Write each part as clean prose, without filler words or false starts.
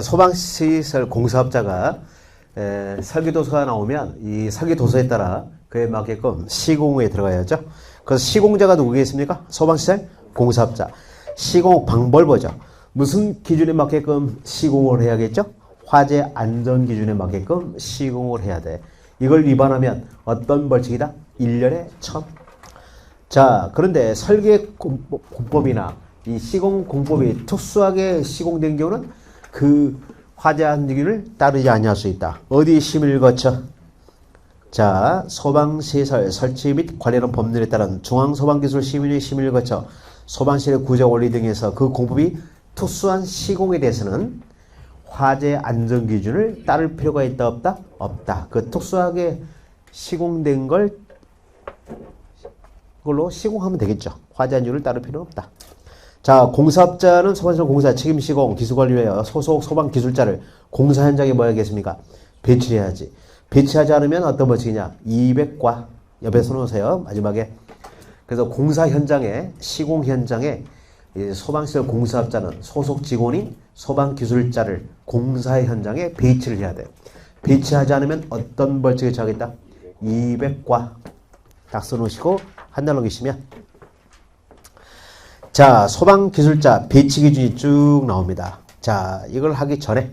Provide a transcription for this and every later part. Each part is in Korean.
소방시설 공사업자가 설계도서가 나오면 이 설계도서에 따라 그에 맞게끔 시공에 들어가야죠. 그래서 시공자가 누구겠습니까? 소방시설 공사업자. 시공 방법을 보죠. 무슨 기준에 맞게끔 시공을 해야겠죠? 화재 안전 기준에 맞게끔 시공을 해야 돼. 이걸 위반하면 어떤 벌칙이다? 1년에 1000. 자, 그런데 설계 공법이나 이 시공 공법이 특수하게 시공된 경우는 그 화재 안전기준을 따르지 아니할 수 있다. 어디 심의를 거쳐? 자, 소방시설 설치 및 관련한 법률에 따른 중앙소방기술심의회 심의를 거쳐 소방시설 구조 원리 등에서 그 공법이 특수한 시공에 대해서는 화재 안전 기준을 따를 필요가 있다 없다? 없다. 그 특수하게 시공된 걸로 시공하면 되겠죠. 화재 안전을 따를 필요는 없다. 자, 공사업자는 소방시설 공사 책임시공 기술관리회와 소속 소방기술자를 공사 현장에 뭐 해야겠습니까? 배치해야지. 배치하지 않으면 어떤 벌칙이냐? 200과 옆에 써놓으세요. 마지막에. 그래서 공사 현장에, 시공 현장에 소방시설 공사업자는 소속 직원인 소방기술자를 공사 현장에 배치를 해야 돼요. 배치하지 않으면 어떤 벌칙에 처하겠다? 200과 딱 써놓으시고 한 달 넘기시면 자, 소방기술자 배치 기준이 쭉 나옵니다. 자, 이걸 하기 전에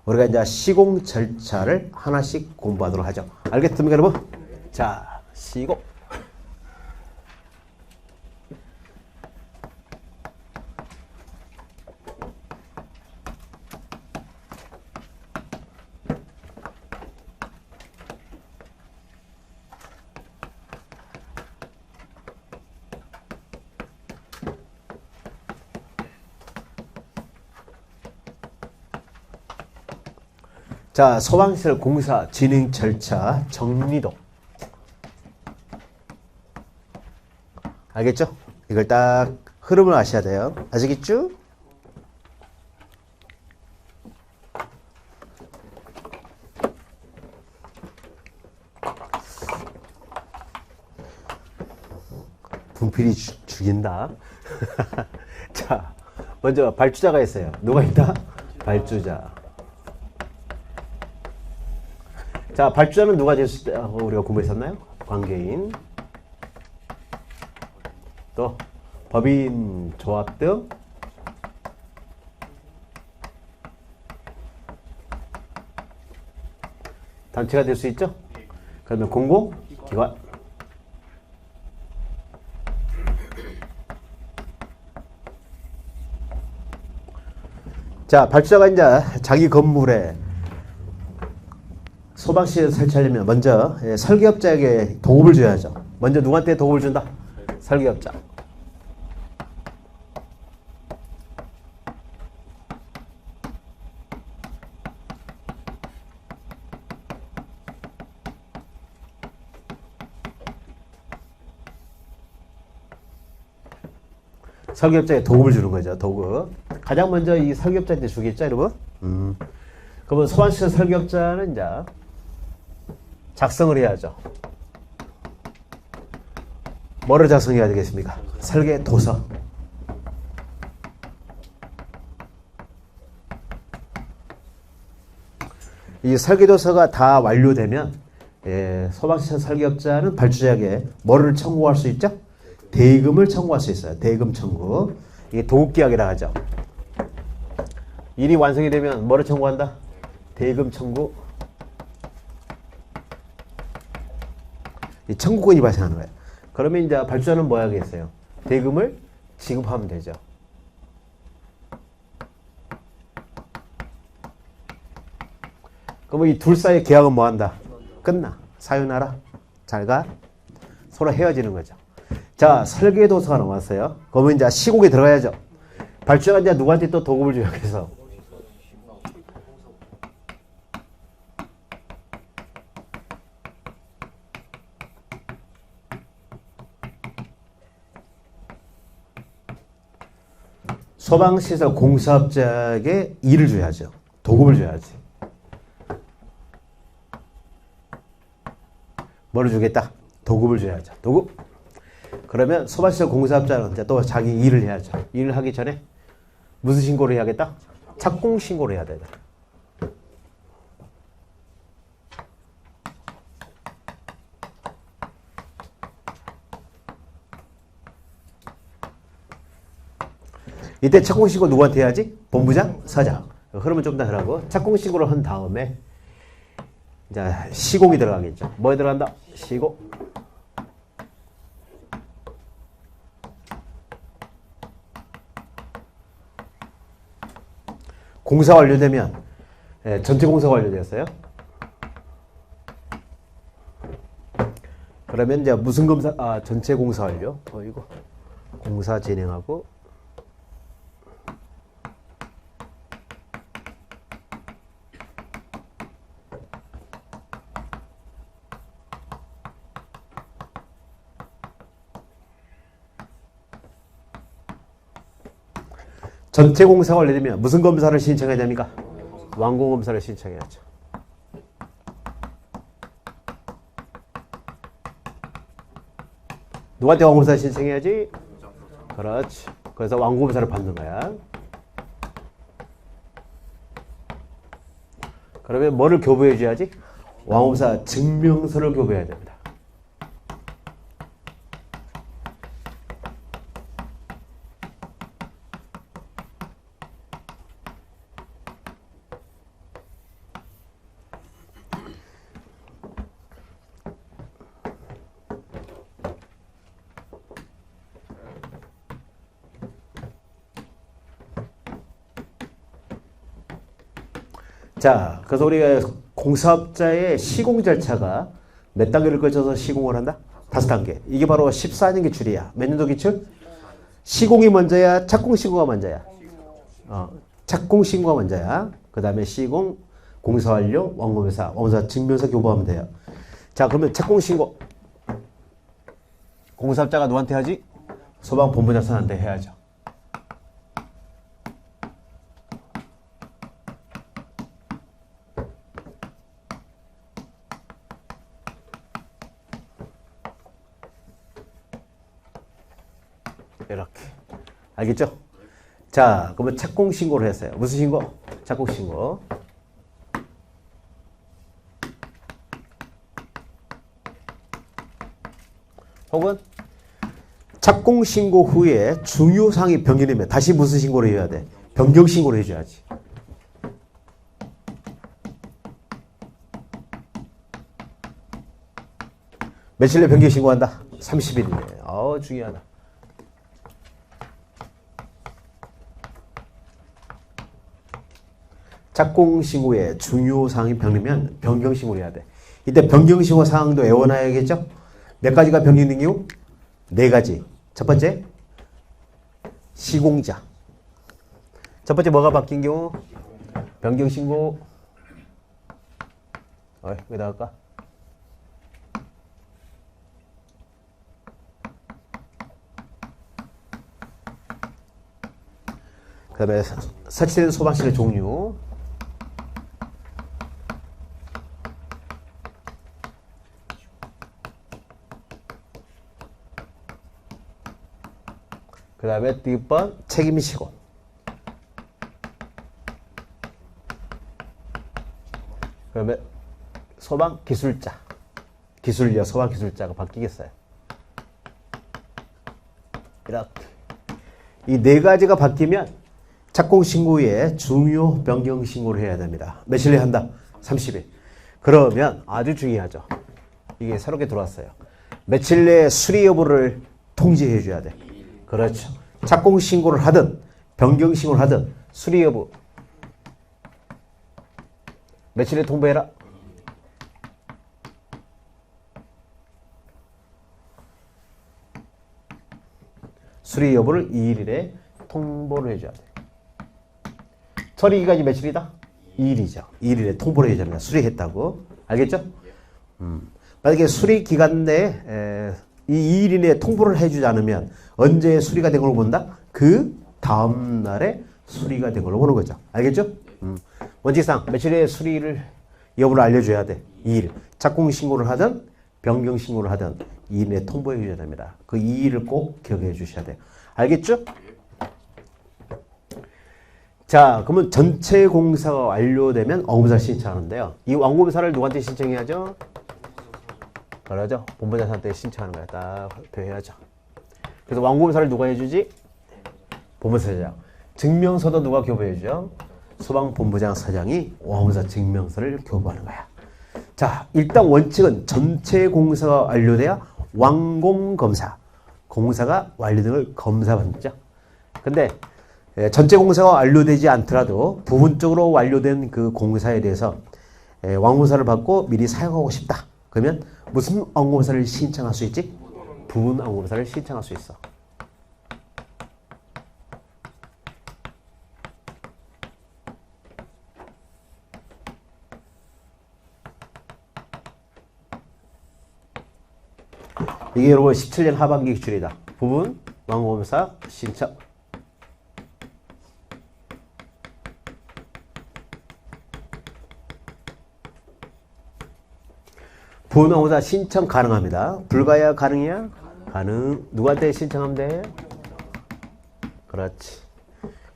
우리가 이제 시공 절차를 하나씩 공부하도록 하죠. 알겠습니까, 여러분? 자, 시공. 자, 소방시설 공사 진행 절차 정리도. 알겠죠? 이걸 딱 흐름을 아셔야 돼요. 아시겠죠? 분필이 죽인다. 자, 먼저 발주자가 있어요. 누가 있다? 발주자. 자, 발주자는 누가 될 수 있다고 우리가 공부했었나요? 관계인, 또 법인, 조합 등 단체가 될 수 있죠? 그러면 공공기관. 자, 발주자가 이제 자기 건물에 소방시설 설치하려면 먼저 설계업자에게 도급을 줘야죠. 먼저 누구한테 도급을 준다? 설계업자. 설계업자에 도급을 주는 거죠. 도급. 가장 먼저 이 설계업자한테 주겠죠, 여러분? 그러면 소방시설 설계업자는 이제 작성을 해야죠. 뭐를 작성해야 되겠습니까? 설계 도서. 이 설계 도서가 다 완료되면 소방시설 설계업자는 발주자에게 뭐를 청구할 수 있죠? 대금을 청구할 수 있어요. 대금 청구. 이게 도급계약이라 하죠. 일이 완성이 되면 뭐를 청구한다? 대금 청구. 이 청구권이 발생하는 거예요. 그러면 이제 발주자는 뭐 하겠어요? 대금을 지급하면 되죠. 그러면 이 둘 사이의 계약은 뭐 한다? 끝나. 사유나라. 잘 가. 서로 헤어지는 거죠. 자, 설계도서가 나왔어요. 그러면 이제 시공에 들어가야죠. 발주자가 이제 누구한테 또 도급을 줘요. 그래서 소방시설 공사업자에게 일을 줘야죠. 도급을 줘야지. 뭐를 주겠다? 도급을 줘야죠. 도급. 그러면 소방시설 공사업자는 이제 또 자기 일을 해야죠. 일을 하기 전에 무슨 신고를 해야겠다? 착공 신고를 해야 되다. 이때 착공신고 누구한테 해야지? 본부장, 서장. 흐름은 좀 더 하라고. 착공신고를 한 다음에 이제 시공이 들어가겠죠. 뭐에 들어간다? 시공. 공사 완료되면 전체 공사가 완료되었어요. 그러면 이제 무슨 검사? 전체 공사 완료. 이거 공사 진행하고 전체 공사가 완료되면 무슨 검사를 신청해야 됩니까? 완공 검사를 신청해야죠. 누구한테 완공 검사 신청해야지? 그렇지. 그래서 완공 검사를 받는 거야. 그러면 뭐를 교부해 줘야지? 완공 검사 증명서를 교부해야 됩니다. 자, 그래서 우리가 공사업자의 시공 절차가 몇 단계를 거쳐서 시공을 한다? 5단계. 이게 바로 14년 기출이야. 몇 년도 기출? 시공이 먼저야? 착공신고가 먼저야? 착공신고가 먼저야. 그 다음에 시공, 공사완료, 완공검사, 완공사 증명서 교부하면 돼요. 자, 그러면 착공신고. 공사업자가 누구한테 하지? 소방본부장선한테 해야죠. 이렇게. 알겠죠? 자, 그러면 착공신고를 했어요. 무슨 신고? 착공신고. 혹은 착공신고 후에 중요사항이 변경되면 다시 무슨 신고를 해야 돼? 변경신고를 해줘야지. 며칠 내에 변경신고한다? 30일 내에. 중요하다. 착공신고에 중요사항이 변경되면 변경신고를 해야 돼. 이때 변경신고 사항도 외워놔야겠죠? 몇 가지가 변경된 경우? 4가지. 첫 번째, 시공자. 첫 번째 뭐가 바뀐 경우? 변경신고. 여기다 할까? 그 다음에 설치된 소방실의 종류. 그 다음에 뒷번 책임시고. 그 다음에 소방기술자. 기술력, 소방기술자가 바뀌겠어요. 이렇게. 이 4가지가 바뀌면 착공신고에 중요 변경신고를 해야 됩니다. 며칠 내에 한다? 30일. 그러면 아주 중요하죠. 이게 새롭게 들어왔어요. 며칠 내에 수리 여부를 통지해 줘야 돼. 그렇죠. 착공신고를 하든 변경신고를 하든 수리 여부 며칠에 통보해라. 수리 여부를 2일에 통보를 해줘야 돼. 처리 기간이 며칠이다? 2일이죠. 2일에 통보를 해줘야 됩니다. 수리했다고. 알겠죠? 만약에 수리 기간 내에 이 2일 이내에 통보를 해주지 않으면 언제 수리가 된 걸로 본다? 그 다음 날에 수리가 된 걸로 보는 거죠. 알겠죠? 원칙상 며칠에 수리를 여부를 알려줘야 돼. 2일. 착공신고를 하든 변경신고를 하든 2일 내에 통보해 주셔야 됩니다. 그 2일을 꼭 기억해 주셔야 돼요. 알겠죠? 자, 그러면 전체 공사가 완료되면 완공검사를 신청하는데요. 이 완공검사를 누구한테 신청해야죠? 그러죠. 본부장한테 신청하는 거야. 딱 표해야죠. 그래서 완공검사를 누가 해주지? 본부장이죠. 증명서도 누가 교부해주죠? 소방본부장 사장이 왕호사 증명서를 교부하는 거야. 자, 일단 원칙은 전체 공사가 완료돼야 완공검사, 공사가 완료된 걸 검사받죠. 근데 전체 공사가 완료되지 않더라도 부분적으로 완료된 그 공사에 대해서 완공사를 받고 미리 사용하고 싶다. 그러면 무슨 완공검사를 신청할 수 있지? 부분 완공검사를 신청할 수 있어. 이게 여러분 17년 하반기 기출이다. 부분 완공검사 신청. 부분 완공검사 신청 가능합니다. 불가야 가능이야? 가능. 누구한테 신청하면 돼? 그렇지.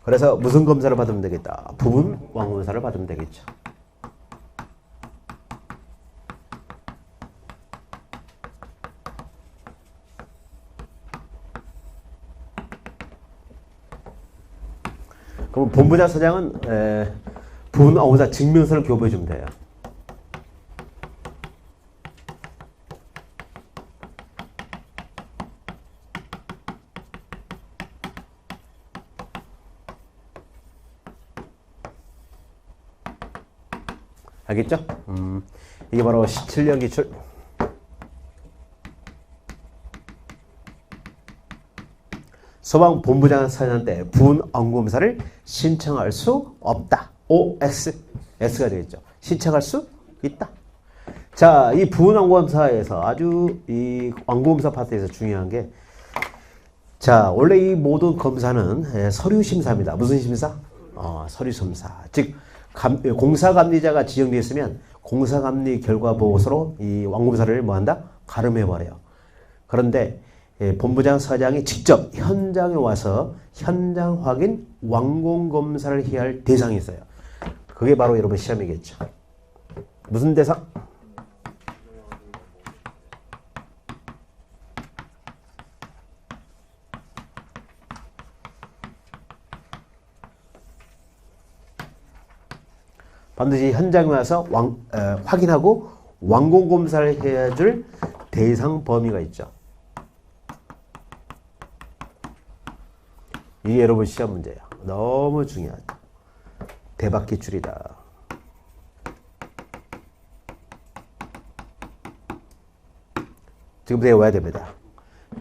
그래서 무슨 검사를 받으면 되겠다? 부분 완공검사를 받으면 되겠죠. 그럼 본부장 사장은 부분 완공검사 증명서를 교부해 주면 돼요. 알겠죠? 이게 바로 17년 기출. 소방본부장 사장한테 부분 완공검사를 신청할 수 없다. OX. S가 되겠죠. 신청할 수 있다. 자, 이 부분 완공검사에서 아주 이 완공검사 파트에서 중요한 게, 자, 원래 이 모든 검사는 서류 심사입니다. 무슨 심사? 서류 심사. 즉, 공사감리자가 지정되어 있으면 공사감리 결과 보고서로 이 완공검사를 뭐한다? 가름해버려요. 그런데 본부장 사장이 직접 현장에 와서 현장 확인 완공검사를 해야 할 대상이 있어요. 그게 바로 여러분 시험이겠죠. 무슨 대상? 반드시 현장에 와서 확인하고 완공검사를 해야 줄 대상 범위가 있죠. 이게 여러분 시험 문제예요. 너무 중요하죠. 대박 기출이다. 지금부터 외워야 됩니다.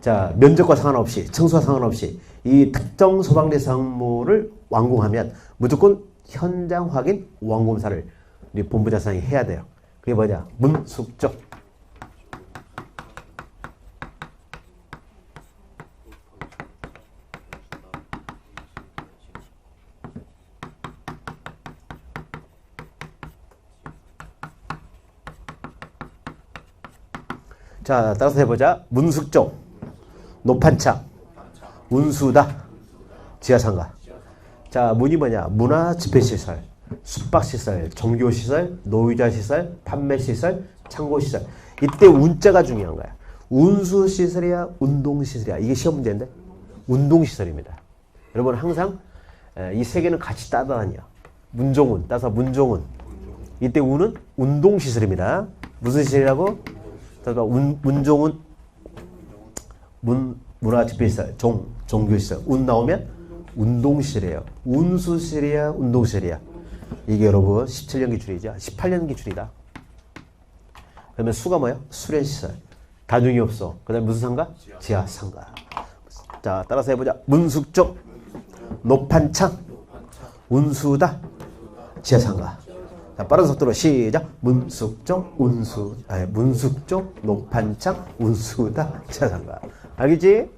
자, 면적과 상관없이, 청소와 상관없이 이 특정 소방대상물을 완공하면 무조건 현장 확인 완공검사를 우리 본부장 사장이 해야 돼요. 그게 뭐냐? 문숙조. 자, 따라서 해보자. 문숙조, 노판창, 운수다, 지하상가. 자, 문이 뭐냐? 문화 집회시설, 숙박시설, 종교시설, 노유자시설, 판매시설, 창고시설. 이때 운자가 중요한 거야. 운수시설이야, 운동시설이야. 이게 시험 문제인데 운동시설입니다. 여러분 항상 이 세 개는 같이 따라다녀. 문종운, 따서 문종운. 이때 운은 운동시설입니다. 무슨 시설이라고? 따서 문종운, 문화집회시설, 종교시설. 운 나오면 운동시설이에요. 운수시설이야, 운동시설이야. 이게 여러분 17년 기출이죠. 18년 기출이다. 그러면 수가 뭐야? 수련시설. 단중이 없어. 그 다음에 무슨 상가? 지하상가. 자, 따라서 해보자. 문숙조, 노판창, 운수다, 지하상가. 자, 빠른 속도로 시작. 문숙조, 문숙조, 노판창, 운수다, 지하상가. 알겠지?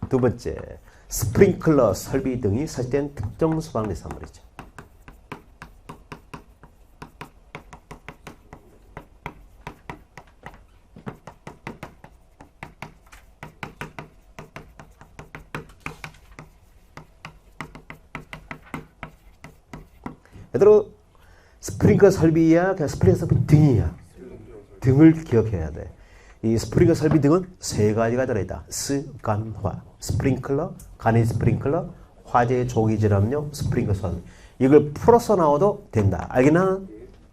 두 번째. 스프링클러 설비 등이 설치된 특정 소방대상물이죠. 얘들아, 스프링클러 설비야, 그냥 스프링클러 설비 등이야. 등을 기억해야 돼. 이 스프링클러 설비 등은 세 가지가 들어있다. 스간화, 스프링클러, 간이 스프링클러, 화재 조기 질압용 스프링클러 소화설비. 이걸 풀어서 나와도 된다. 알겠나?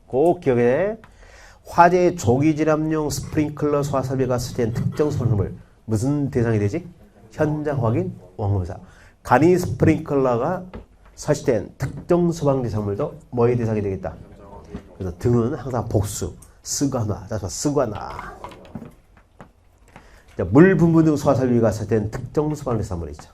꼭 기억해. 화재 조기 질압용 스프링클러 소화설비가 설치된 특정 소방물 무슨 대상이 되지? 현장 확인 원검사. 간이 스프링클러가 설치된 특정 소방 대상물도 뭐의 대상이 되겠다. 그래서 등은 항상 복수. 쓰거나. 자, 쓰거나. 물 분무 등 소화설비가 설치된 특정 소방 대상물이 있죠.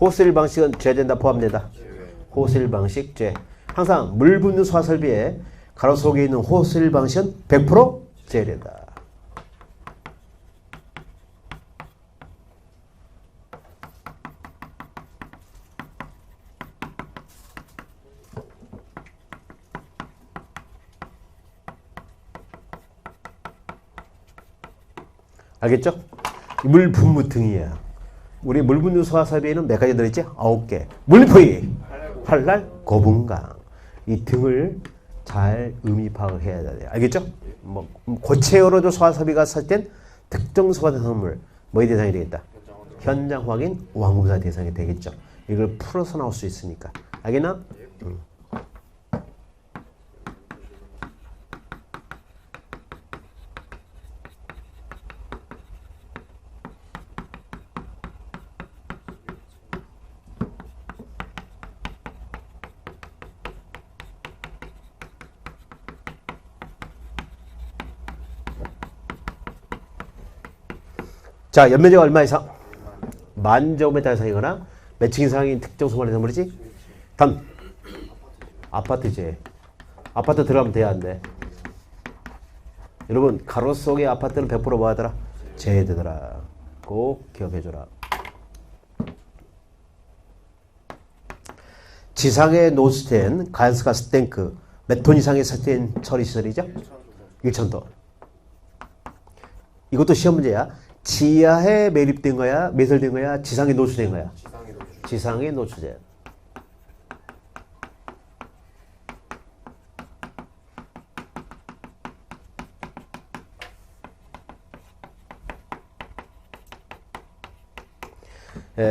호스일 방식은 제외된다, 포함된다. 호스일 방식 제외. 항상 물 붓는 소화설비에 가로 속에 있는 호스일 방식은 100% 제외된다. 알겠죠? 물 분무 등이야. 우리 물 붓는 소화설비에는 몇 가지 들어있지? 9개. 물포이, 활날, 고분강. 이 등을 잘 의미 파악을 해야 돼. 알겠죠? 뭐 고체열로도 소화설비가 설땐 특정 소화 대상물 뭐의 대상이 되겠다? 현장 확인 원검사 대상이 되겠죠. 이걸 풀어서 나올 수 있으니까. 알겠나? 자, 연면적 얼마 이상? 10,000제곱미터 이상이거나 몇 층 이상인 특정 소방 대상물이지? 단 아파트지. 아파트 들어가면 돼, 안 돼? 여러분, 가로 속의 아파트는 100% 뭐 하더라? 제외되더라. 꼭 기억해줘라. 지상에 노출된 가스가스 탱크 몇 톤 이상의 설치된 처리시설이죠? 1,000톤. 이것도 시험 문제야. 지하에 매립된 거야? 매설된 거야? 지상에 노출된 거야? 지상에 노출된.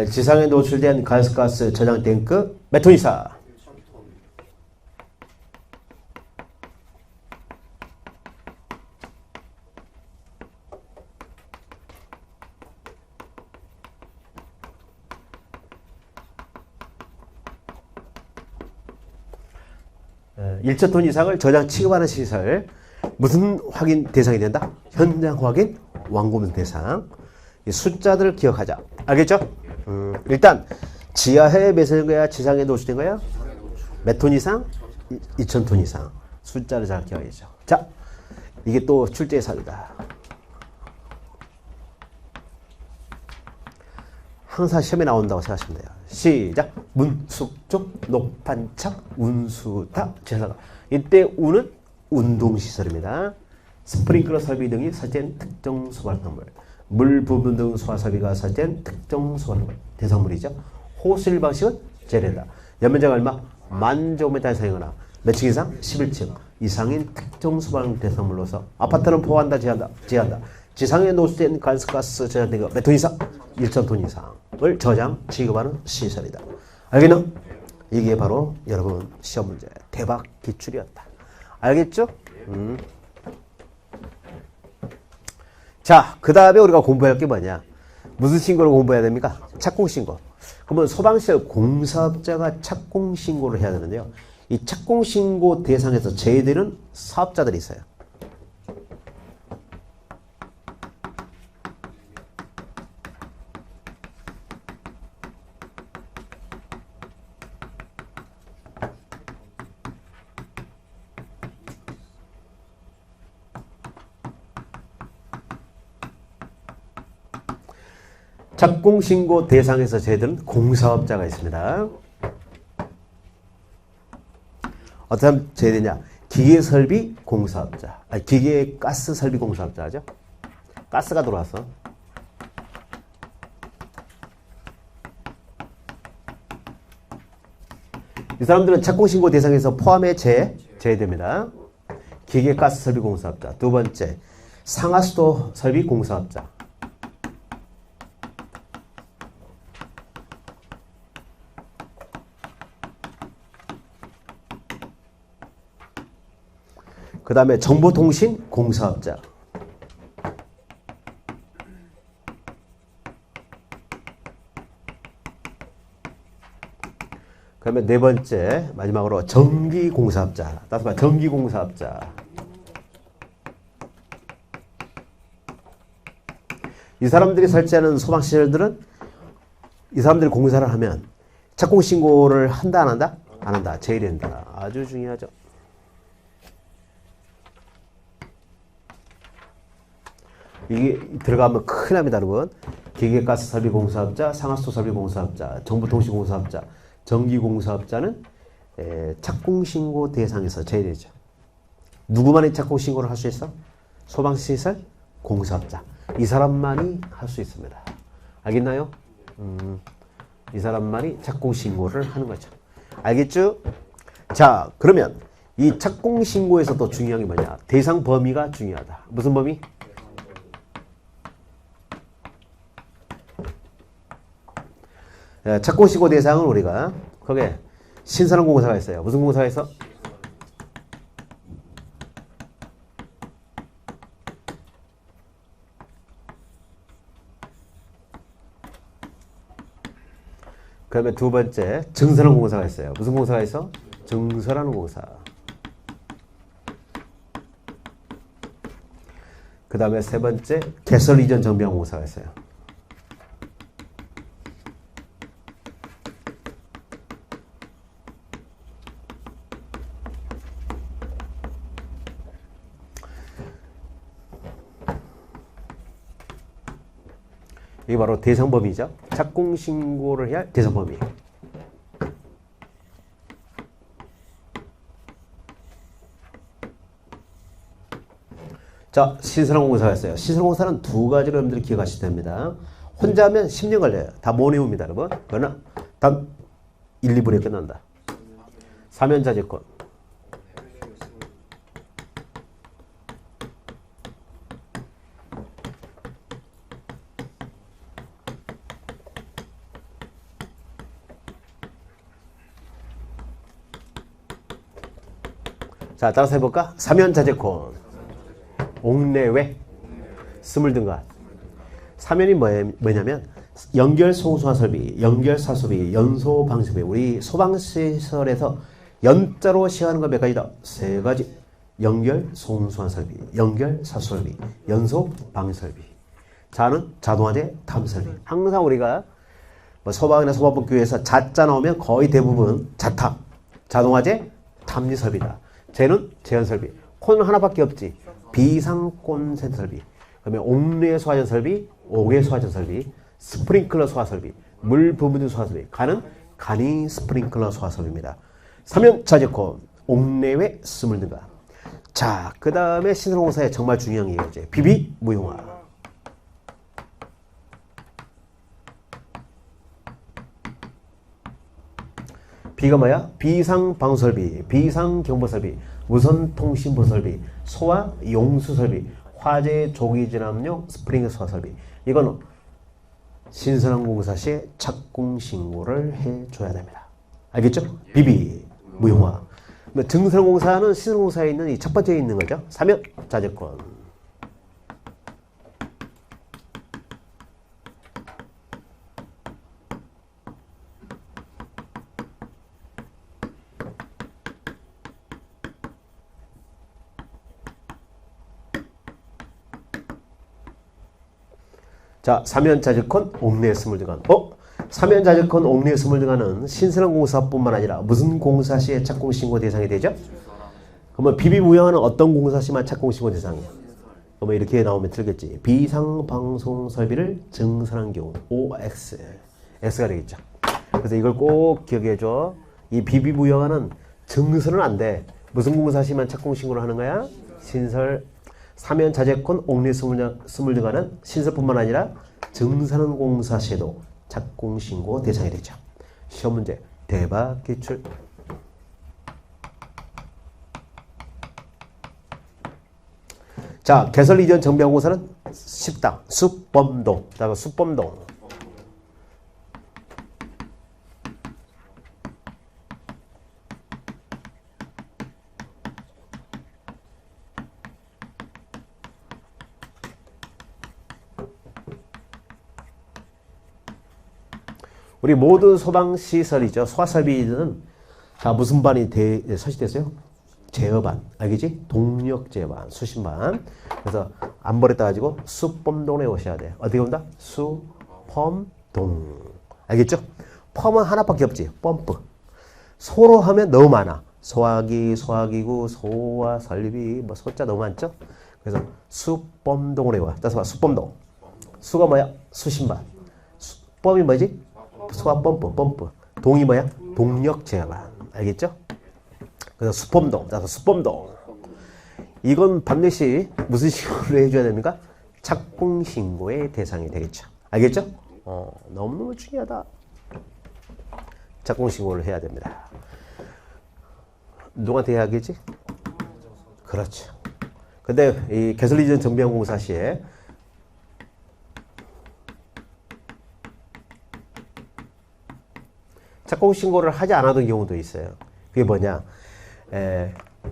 지상에 노출된 가스가스 저장 탱크 몇 톤 이상? 일천 톤 이상을 저장 취급하는 시설 무슨 확인 대상이 된다? 현장 확인 완공은 대상. 이 숫자들을 기억하자. 알겠죠? 일단 지하에 매설된 거야? 지상에 노출된 거야? 몇 톤 이상? 2,000톤 이상. 숫자를 잘 기억해야죠. 자, 이게 또 출제의 사유다. 항상 시험에 나온다고 생각하시면 돼요. 시작. 문숙쪽, 녹판착, 운수타, 제사가. 이때 운은 운동시설입니다. 스프링클러 설비 등이 설치된 특정 소방물. 물 부분 등 소화설비가 설치된 특정 소방물. 대상물이죠. 호수일 방식은 제외된다. 연면적 얼마? 10,000제곱미터 이상이거나 몇 층 이상? 11층 이상인 특정 소방 대상물로서 아파트는 포함한다, 제한다. 지상에 노출된 가스가스 저장된 거 몇 톤 이상? 1,000톤 이상을 저장 취급하는 시설이다. 알겠나? 이게 바로 여러분 시험 문제 대박 기출이었다. 알겠죠? 자, 그 다음에 우리가 공부할 게 뭐냐? 무슨 신고를 공부해야 됩니까? 착공신고. 그러면 소방시설 공사업자가 착공신고를 해야 되는데요. 이 착공신고 대상에서 제외되는 사업자들이 있어요. 착공신고 대상에서 제외되는 공사업자가 있습니다. 어떤 제외되냐? 기계설비 공사업자. 아니, 기계가스설비 공사업자죠. 가스가 들어왔어. 이 사람들은 착공신고 대상에서 포함에 제외됩니다. 기계가스설비공사업자. 두 번째, 상하수도 설비공사업자. 그 다음에 정보통신공사업자. 그 다음에 네 번째, 마지막으로 전기공사업자. 다섯 번째, 전기공사업자. 이 사람들이 설치하는 소방시설들은 이 사람들이 공사를 하면 착공신고를 한다, 안 한다? 안 한다. 제일이 한다. 아주 중요하죠. 이게 들어가면 큰일 납니다, 여러분. 기계가스설비공사업자, 상하수도설비공사업자, 정보통신공사업자, 전기공사업자는 착공신고 대상에서 제외되죠. 누구만이 착공신고를 할 수 있어? 소방시설 공사업자. 이 사람만이 할 수 있습니다. 알겠나요? 이 사람만이 착공신고를 하는 거죠. 알겠죠? 자, 그러면 이 착공신고에서도 중요한 게 뭐냐? 대상 범위가 중요하다. 무슨 범위? 착공신고 대상은 우리가 거기에 신선한 공사가 있어요. 무슨 공사가 있어? 그 다음에 두 번째, 증설하는 공사가 있어요. 무슨 공사가 있어? 증설하는 공사. 그 다음에 세 번째, 개설 이전 정비한 공사가 있어요. 이게 바로 대상 범위죠. 착공 신고를 해야 할 대상 범위. 자, 신선한 공사가 있어요. 신선한 공사는 두 가지로 여러분들이 기억하시면 됩니다. 혼자 하면 10년 걸려요. 다 못 외웁니다, 여러분. 그러나 단 1, 2분에 끝난다. 사면자재권. 자, 따라서 해볼까? 사면자재권. 옥내외. 스물등간. 사면이 뭐냐면 연결송수화설비, 연결사수비, 연소방수비. 우리 소방시설에서 연자로 시행하는 거 몇 가지다? 세 가지. 연결송수화설비, 연결사수설비, 연소방수설비. 자는 자동화재 탐설비. 항상 우리가 뭐 소방이나 소방법규에서 자자 나오면 거의 대부분 자탑, 자동화재 탐지설비다. 쟤는 제한설비. 콘 하나밖에 없지. 비상콘센트 설비. 그다음에 옥내 소화전 설비, 옥외 소화전 설비, 스프링클러 소화 설비, 물 부분 소화 설비. 간은 간이 스프링클러 소화 설비입니다. 사면자재권, 옥내외 스물등간. 자, 그 다음에 신선공사에 정말 중요한 게 이제 비비무용화. 비가 뭐야? 비상방수설비, 비상경보설비, 무선통신보설비, 소화 용수설비, 화재 조기 진압용 스프링 소화설비. 이건 신선항공사 시에 착공신고를 해줘야 됩니다. 알겠죠? 비비무용화. 증선항공사는 신선항공사에 있는 이 첫 번째에 있는 거죠. 사면자재권. 자, 사면자재권 옥내 스물등간. 사면자재권 옥내 스물등간은 신선항공사뿐만 아니라 무슨 공사 시에 착공신고 대상이 되죠? 그러면 비비무용화는 어떤 공사 시만 착공신고 대상이야? 그러면 이렇게 나오면 틀겠지. 비상방송설비를 증설한 경우 OX. X가 되겠죠. 그래서 이걸 꼭 기억해줘. 이 비비무용화는 증설은 안 돼. 무슨 공사 시만 착공신고를 하는 거야? 신설. 사면자재권 옥내 스물등간은 신설뿐만 아니라 증설하는 공사 시에도 착공신고 대상이 되죠. 시험 문제 대박 기출. 자, 개설 이전 정비공사는 쉽다. 숫범동. 다가 숫범동. 우리 모든 소방시설이죠. 소화설비는 자, 무슨 반이 설치됐어요? 제어반. 알겠지? 동력 제어반. 수신반. 그래서 안 버렸다 가지고 수범동에 오셔야 돼. 어떻게 온다? 수펌동. 알겠죠? 펌은 하나밖에 없지. 펌프. 소로 하면 너무 많아. 소화기, 소화기구, 소화, 설비, 뭐 소자 너무 많죠? 그래서 수범동으로 와. 따라서 봐. 수범동. 수가 뭐야? 수신반. 펌이 뭐지? 소화 펌프, 펌프. 동이 뭐야? 동력 제어반. 알겠죠? 그래서 수범동. 따라서 수범동. 이건 반드시 무슨 식으로 해줘야 됩니까? 착공신고의 대상이 되겠죠. 알겠죠? 너무너무 중요하다. 착공신고를 해야 됩니다. 누구한테 해야겠지? 그렇죠. 근데 이 개설 이전 정비공사 시에 착공신고를 하지 않았던 경우도 있어요. 그게 뭐냐?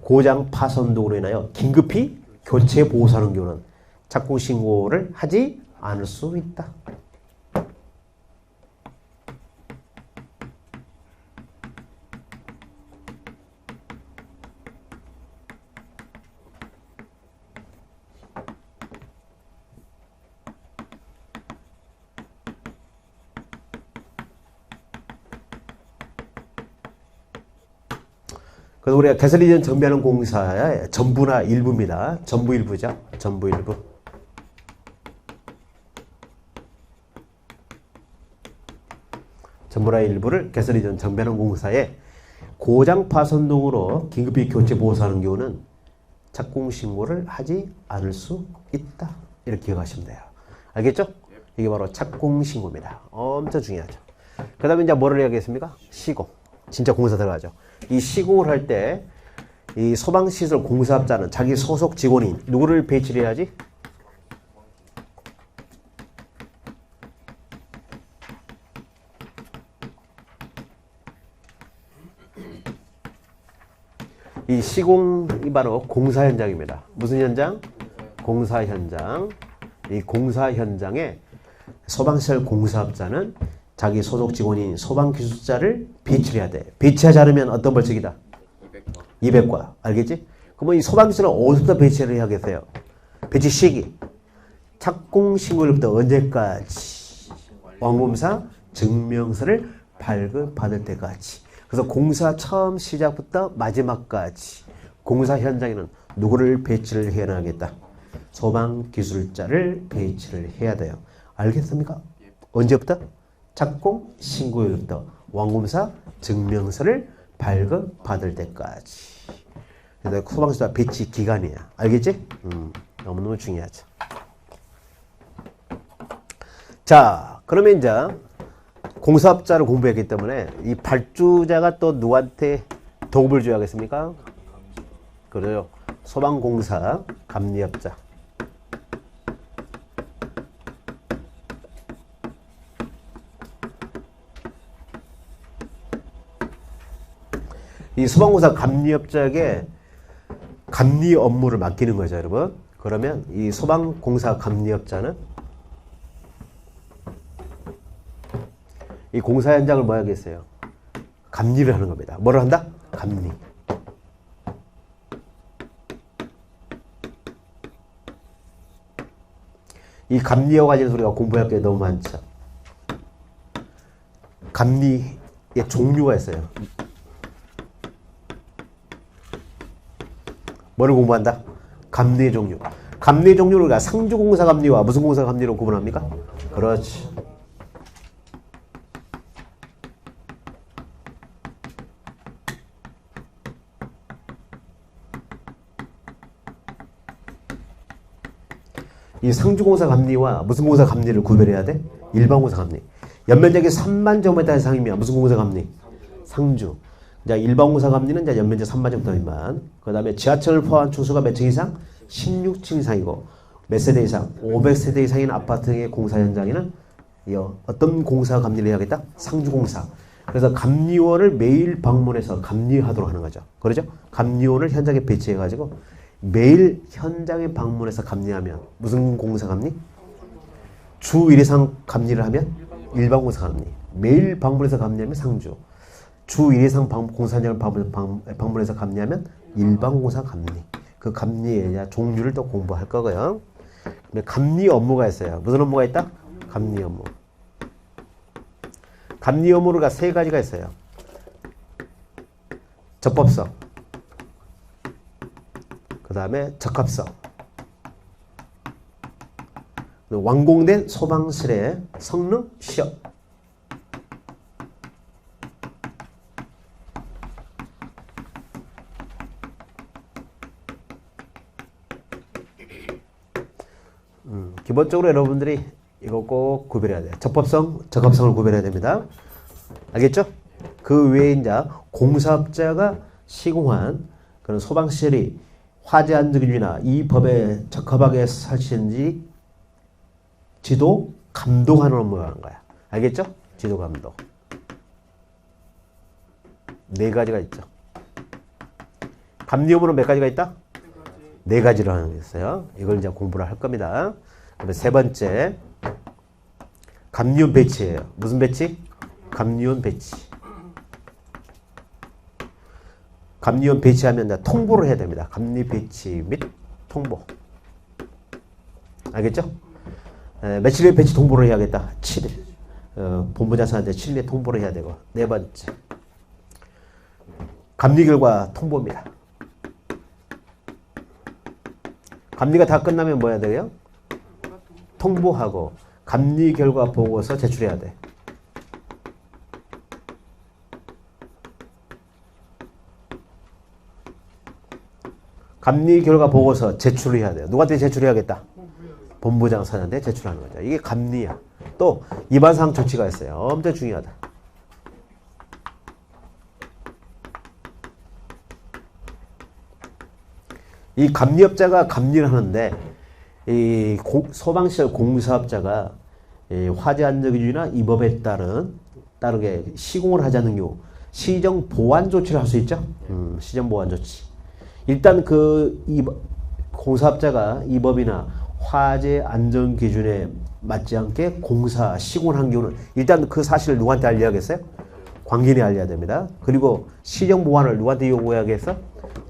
고장 파손 등으로 인하여 긴급히 교체 보수하는 경우는 착공신고를 하지 않을 수 있다. 그래서 우리가 개설 이전 정비하는 공사의 전부나 일부입니다. 전부 일부죠. 전부 일부. 전부나 일부를 개설 이전 정비하는 공사에 고장 파손 등으로 긴급히 교체 보수하는 경우는 착공신고를 하지 않을 수 있다. 이렇게 기억하시면 돼요. 알겠죠? 이게 바로 착공신고입니다. 엄청 중요하죠. 그 다음에 이제 뭐를 해야겠습니까? 시공. 진짜 공사 들어가죠. 이 시공을 할 때 이 소방시설 공사업자는 자기 소속 직원인 누구를 배치를 해야지? 이 시공이 바로 공사 현장입니다. 무슨 현장? 공사 현장. 이 공사 현장에 소방시설 공사업자는 자기 소속 직원인 소방기술자를 배치를 해야 돼. 배치하지 않으면 어떤 벌칙이다? 200과. 알겠지? 그러면 이 소방기술은 어디서부터 배치를 해야겠어요? 배치 시기. 착공신고일부터 언제까지? 원검사 증명서를 발급받을 때까지. 그래서 공사 처음 시작부터 마지막까지 공사 현장에는 누구를 배치를 해야 하겠다? 소방기술자를 배치를 해야 돼요. 알겠습니까? 언제부터? 착공 신고일부터 원검사 증명서를 발급받을 때까지. 그래서 소방기술자 배치 기간이야. 알겠지? 너무너무 중요하죠. 자, 그러면 이제 공사업자를 공부했기 때문에 이 발주자가 또 누구한테 도움을 줘야겠습니까? 그래요. 소방공사 감리업자. 이 소방공사 감리업자에게 감리 업무를 맡기는 거죠, 여러분. 그러면 이 소방공사 감리업자는 이 공사 현장을 뭐 하겠어요? 감리를 하는 겁니다. 뭐를 한다? 감리. 이 감리와 관련해서 우리가 공부할 게 너무 많죠. 감리의 종류가 있어요. 뭐를 공부한다? 감리의 종류. 감리의 종류를 우리가 상주공사 감리와 무슨 공사 감리로 구분합니까? 그렇지. 이 상주공사 감리와 무슨 공사 감리를 구별해야 돼? 일반공사 감리. 연면적이 3만 제곱미터 이상이면 무슨 공사 감리? 상주. 자, 일반공사 감리는 이제 연면적 3만 제곱미터 미만. 그 다음에 지하철을 포함한 주소가 몇 층 이상? 16층 이상이고 몇 세대 이상? 500세대 이상인 아파트 등의 공사 현장에는 어떤 공사 감리를 해야겠다? 상주공사. 그래서 감리원을 매일 방문해서 감리하도록 하는 거죠. 그러죠? 감리원을 현장에 배치해가지고 매일 현장에 방문해서 감리하면 무슨 공사 감리? 주 1 이상 감리를 하면 일반 공사 감리. 매일 방문해서 감리하면 상주. 주 1 이상 공사 현장을 방문해서 감리하면 일반 공사 감리. 그 감리의 종류를 또 공부할 거고요. 감리 업무가 있어요. 무슨 업무가 있다? 감리 업무. 감리 업무가 세 가지가 있어요. 적법성, 그 다음에 적합성, 완공된 소방실의 성능 시험. 기본적으로 여러분들이 이거 꼭 구별해야 돼요. 적법성, 적합성을 구별해야 됩니다. 알겠죠? 그 외에 이제 공사업자가 시공한 그런 소방시설이 화재 안전기준이나 이 법에 적합하게 설치했는지 지도 감독하는 업무가 하는 거야. 알겠죠? 지도 감독. 네 가지가 있죠. 감리 업무는 몇 가지가 있다? 네 가지로 하는 게 있어요. 이걸 이제 공부를 할 겁니다. 그다음에 세 번째, 감리원 배치예요. 무슨 배치? 감리원 배치. 감리원 배치하면 이제 통보를 해야 됩니다. 감리 배치 및 통보. 알겠죠? 며칠에 배치 통보를 해야겠다. 7일. 본부장사한테 7일에 통보를 해야 되고. 네 번째, 감리 결과 통보입니다. 감리가 다 끝나면 뭐 해야 돼요? 통보하고 감리 결과 보고서 제출해야 돼. 감리 결과 보고서 제출을 해야 돼요. 누구한테 제출해야겠다? 본부장사한테 제출하는 거죠. 이게 감리야. 또 위반사항 조치가 있어요. 엄청 중요하다. 이 감리업자가 감리를 하는데 이 소방시설 공사업자가 이 화재안전기준이나 이 법에 따르게 시공을 하지 않는 경우 시정 보완 조치를 할 수 있죠. 시정 보완 조치. 일단 이 공사업자가 이 법이나 화재 안전 기준에 맞지 않게 공사 시공을 한 경우는 일단 그 사실을 누구한테 알려야겠어요? 관계인이 알려야 됩니다. 그리고 시정 보완을 누구한테 요구해야겠어?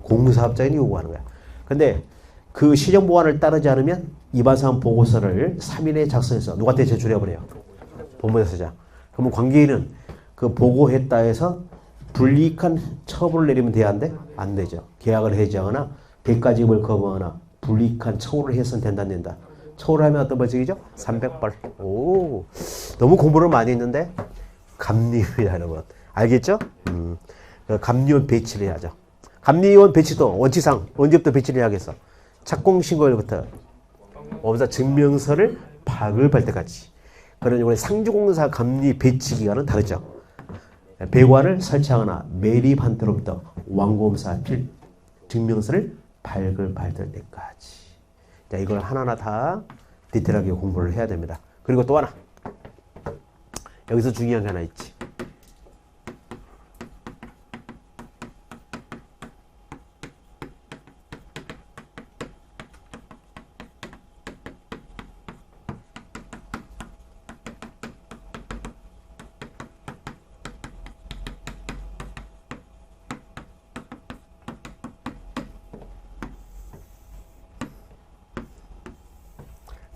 공사업자인이 요구하는 거야. 근데 그 시정 보완을 따르지 않으면 위반사항 보고서를 3일 내에 작성해서 누구한테 제출해버려요? 본부장사장. 그러면 관계인은 그 보고했다 해서 불이익한 처분을 내리면 돼야 안 돼? 안 되죠. 계약을 해지하거나 대가지급을 거부하거나 불이익한 처우를 해서는 된다 안 된다. 처우를 하면 어떤 벌칙이죠? 300벌. 오, 너무 공부를 많이 했는데 감리입니다, 여러분. 알겠죠? 감리원 배치를 해야죠. 감리원 배치도 원칙상 언제부터 배치를 해야겠어? 착공신고일부터 업자 증명서를 발급할 때까지. 그러니 우리 상주공사 감리 배치 기간은 다르죠. 배관을 설치하거나 매립한 때로부터 완공사 증명서를 발급할 때까지. 자, 이걸 하나하나 다 디테일하게 공부를 해야 됩니다. 그리고 또 하나. 여기서 중요한 게 하나 있지.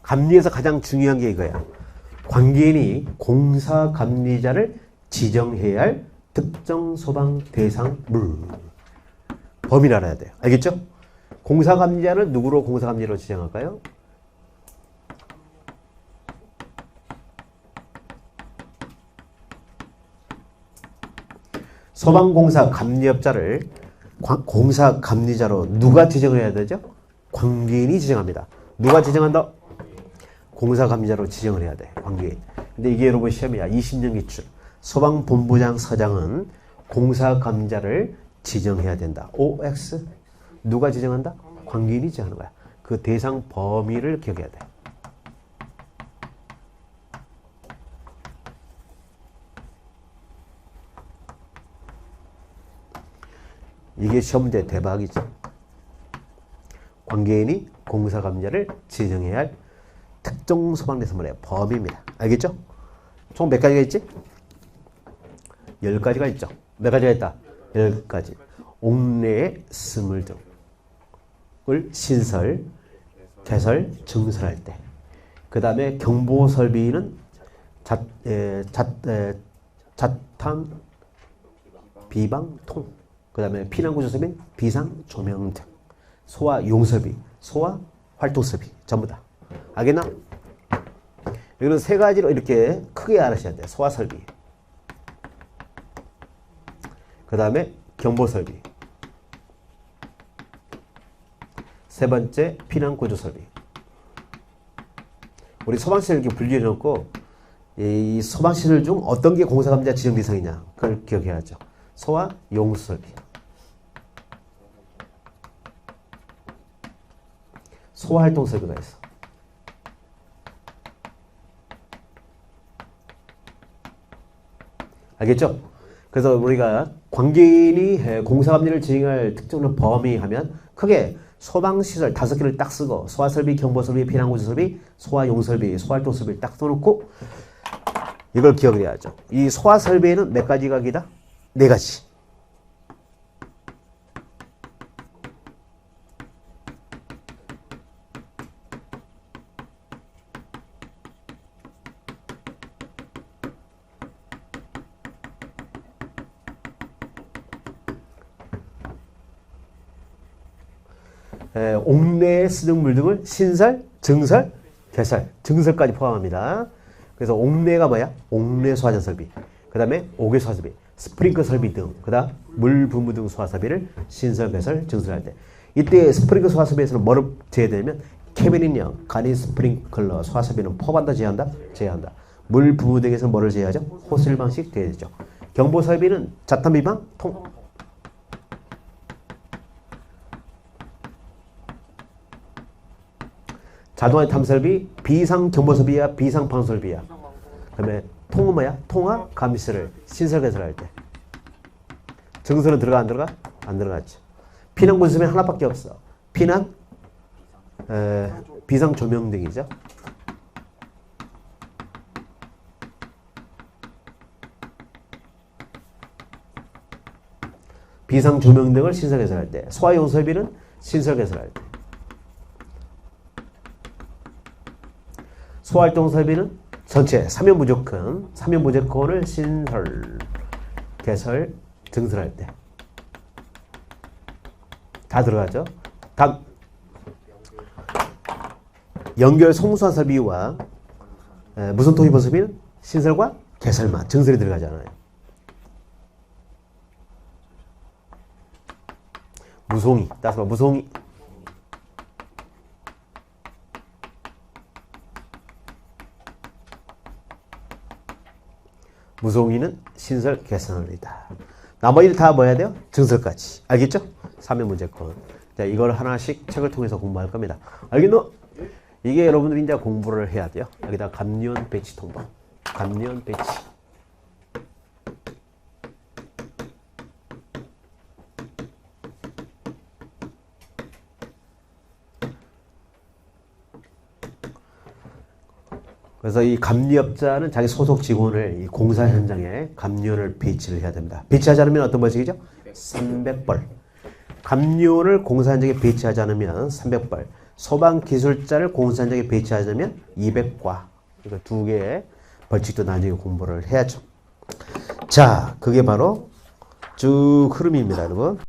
감리에서 가장 중요한 게 이거야. 관계인이 공사 감리자를 지정해야 할 특정 소방 대상물. 범위를 알아야 돼요. 알겠죠? 공사 감리자를 누구로 공사 감리로 지정할까요? 소방공사 감리업자를 공사 감리자로 누가 지정을 해야 되죠? 관계인이 지정합니다. 누가 지정한다? 공사 감리자로 지정을 해야 돼. 관계인. 근데 이게 여러분 시험이야. 20년 기출. 소방본부장 서장은 공사 감리자를 지정해야 된다. OX. 누가 지정한다? 관계인이 지정하는 거야. 그 대상 범위를 기억해야 돼. 이게 시험 문제 대박이죠. 관계인이 공사감사를 지정해야 할 특정 소방대상물의 범위입니다. 알겠죠? 총 몇 가지가 있지? 10가지가 있죠. 몇 가지가 있다? 10가지. 옥내에 스물 등을 신설, 개설, 증설할 때. 그 다음에 경보설비는 자탄, 비방, 통. 그 다음에 피난구조설비, 비상, 조명 등. 소와 용설비, 소와 활동설비. 전부 다. 알겠나? 이거는 세 가지로 이렇게 크게 알으셔야 돼요. 소와 설비. 그 다음에 경보설비. 세 번째 피난구조설비. 우리 소방시설 이렇게 분리해 놓고 이 소방시설 중 어떤 게 공사감사 지정 대상이냐 그걸 기억해야죠. 소와 용설비. 소활동설비가 있어. 알겠죠? 그래서 우리가 관계인이 공사감사를 지정할 특정한 범위 하면 크게 소방시설 5개를 딱 쓰고 소화설비, 경보설비, 피난구조설비, 소화용설비, 소활동설비를 딱 써놓고 이걸 기억을 해야죠. 이 소화설비에는 몇 가지가 기다? 4가지. 옥내에 쓰는 물 등을 신설, 증설, 개설, 증설까지 포함합니다. 그래서 옥내가 뭐야? 옥내 소화전 설비. 그 다음에 옥외 소화 설비, 스프링클 설비 등, 그 다음 물 분무 등 소화 설비를 신설, 개설, 증설할 때. 이때 스프링클 소화 설비에서는 뭐를 제외되냐면 캐비닛형, 간이 스프링클러 소화 설비는 포함한다, 제외한다? 제외한다. 물 분무 등에서는 뭐를 제외하죠? 호스일 방식 제외되죠. 경보 설비는 자탄, 비방, 통. 자동화 탐설비, 비상 경보설비야, 비상 방설비야. 그다음에 통은 뭐야? 통화 감시를 신설 개설할 때. 증설은 들어가 안 들어가? 안 들어갔죠. 피난 군수면 하나밖에 없어. 피난, 비상 조명 등이죠. 비상 조명 등을 신설 개설할 때. 소화용 설비는 신설 개설할 때. 소활동 설비는 전체 3연 무조건을 신설, 개설, 증설할 때. 다 들어가죠. 다음 연결 송수화 설비와 무선 통신보 설비는 신설과 개설만, 증설이 들어가잖아요. 무송이, 따서 무송이. 무송이는 신설 개선을이다. 나머지는 다 뭐 해야 돼요? 증설까지. 알겠죠? 3연 문제권. 자, 이걸 하나씩 책을 통해서 공부할 겁니다. 알겠노? 이게 여러분들이 이제 공부를 해야 돼요. 여기다 감면 배치 통보. 감면 배치. 그래서 이 감리업자는 자기 소속 직원을 이 공사 현장에 감면을 배치를 해야 됩니다. 배치하지 않으면 어떤 벌칙이죠? 300벌. 감면을 공사 현장에 배치하지 않으면 300벌. 소방기술자를 공사 현장에 배치하지 않으면 200과. 이거 2개의 벌칙도 나중에 공부를 해야죠. 자, 그게 바로 쭉 흐름입니다, 여러분.